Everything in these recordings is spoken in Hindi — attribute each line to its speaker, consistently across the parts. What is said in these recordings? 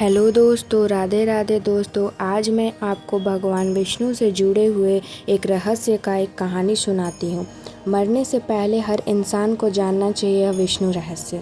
Speaker 1: हेलो दोस्तों, राधे राधे दोस्तों। आज मैं आपको भगवान विष्णु से जुड़े हुए एक रहस्य का एक कहानी सुनाती हूँ। मरने से पहले हर इंसान को जानना चाहिए यह विष्णु रहस्य।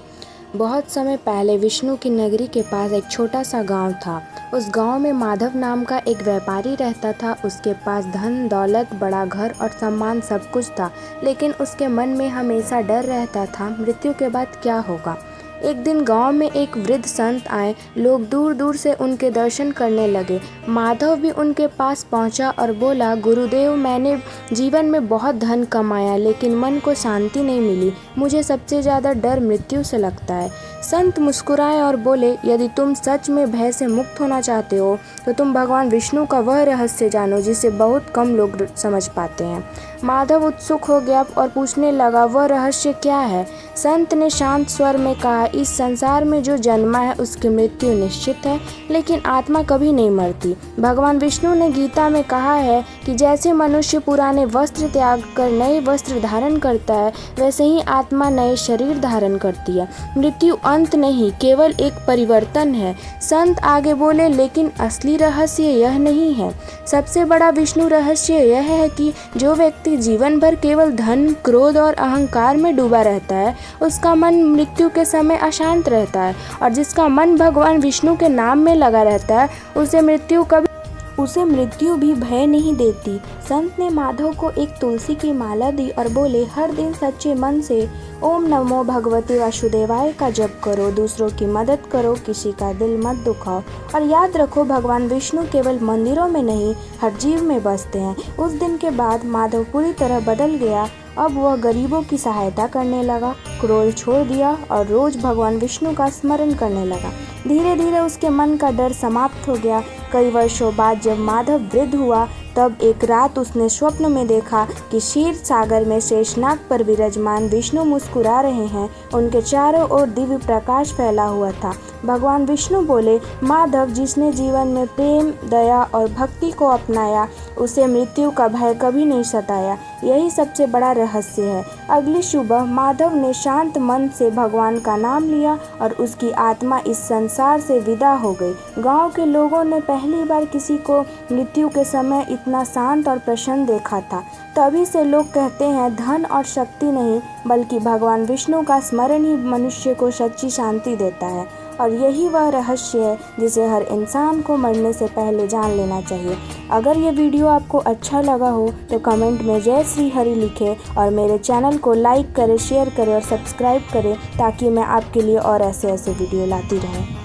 Speaker 1: बहुत समय पहले विष्णु की नगरी के पास एक छोटा सा गांव था। उस गांव में माधव नाम का एक व्यापारी रहता था। उसके पास धन दौलत, बड़ा घर और सम्मान सब कुछ था, लेकिन उसके मन में हमेशा डर रहता था मृत्यु के बाद क्या होगा। एक दिन गांव में एक वृद्ध संत आए। लोग दूर दूर से उनके दर्शन करने लगे। माधव भी उनके पास पहुंचा और बोला, गुरुदेव, मैंने जीवन में बहुत धन कमाया, लेकिन मन को शांति नहीं मिली। मुझे सबसे ज़्यादा डर मृत्यु से लगता है। संत मुस्कुराए और बोले, यदि तुम सच में भय से मुक्त होना चाहते हो तो तुम भगवान विष्णु का वह रहस्य जानो जिसे बहुत कम लोग समझ पाते हैं। माधव उत्सुक हो गया और पूछने लगा, वह रहस्य क्या है? संत ने शांत स्वर में कहा, इस संसार में जो जन्मा है उसकी मृत्यु निश्चित है, लेकिन आत्मा कभी नहीं मरती। भगवान विष्णु ने गीता में कहा है कि जैसे मनुष्य पुराने वस्त्र त्याग कर नए वस्त्र धारण करता है, वैसे ही आत्मा नए शरीर धारण करती है। मृत्यु अंत नहीं, केवल एक परिवर्तन है। संत आगे बोले, लेकिन असली रहस्य यह नहीं है। सबसे बड़ा विष्णु रहस्य यह है कि जो व्यक्ति जीवन भर केवल धन, क्रोध और अहंकार में डूबा रहता है, उसका मन मृत्यु के समय अशांत रहता है, और जिसका मन भगवान विष्णु के नाम में लगा रहता है, उसे मृत्यु भी भय नहीं देती। संत ने माधव को एक तुलसी की माला दी और बोले, हर दिन सच्चे मन से ओम नमो भगवते वासुदेवाय का जप करो, दूसरों की मदद करो, किसी का दिल मत दुखाओ, और याद रखो भगवान विष्णु केवल मंदिरों में नहीं, हर जीव में बसते हैं। उस दिन के बाद माधव पूरी तरह बदल गया। अब वह गरीबों की सहायता करने लगा, क्रोध छोड़ दिया और रोज भगवान विष्णु का स्मरण करने लगा। धीरे धीरे उसके मन का डर समाप्त हो गया। कई वर्षों बाद जब माधव वृद्ध हुआ, तब एक रात उसने स्वप्न में देखा कि क्षीर सागर में शेषनाग पर विराजमान विष्णु मुस्कुरा रहे हैं। उनके चारों ओर दिव्य प्रकाश फैला हुआ था। भगवान विष्णु बोले, माधव, जिसने जीवन में प्रेम, दया और भक्ति को अपनाया, उसे मृत्यु का भय कभी नहीं सताया। यही सबसे बड़ा रहस्य है। अगली सुबह माधव ने शांत मन से भगवान का नाम लिया और उसकी आत्मा इस संसार से विदा हो गई। गांव के लोगों ने पहली बार किसी को मृत्यु के समय इतना शांत और प्रसन्न देखा था। तभी से लोग कहते हैं, धन और शक्ति नहीं, बल्कि भगवान विष्णु का स्मरण ही मनुष्य को सच्ची शांति देता है। और यही वह रहस्य है जिसे हर इंसान को मरने से पहले जान लेना चाहिए। अगर ये वीडियो आपको अच्छा लगा हो तो कमेंट में जय श्री हरि लिखें और मेरे चैनल को लाइक करें, शेयर करें और सब्सक्राइब करें, ताकि मैं आपके लिए और ऐसे वीडियो लाती रहूं।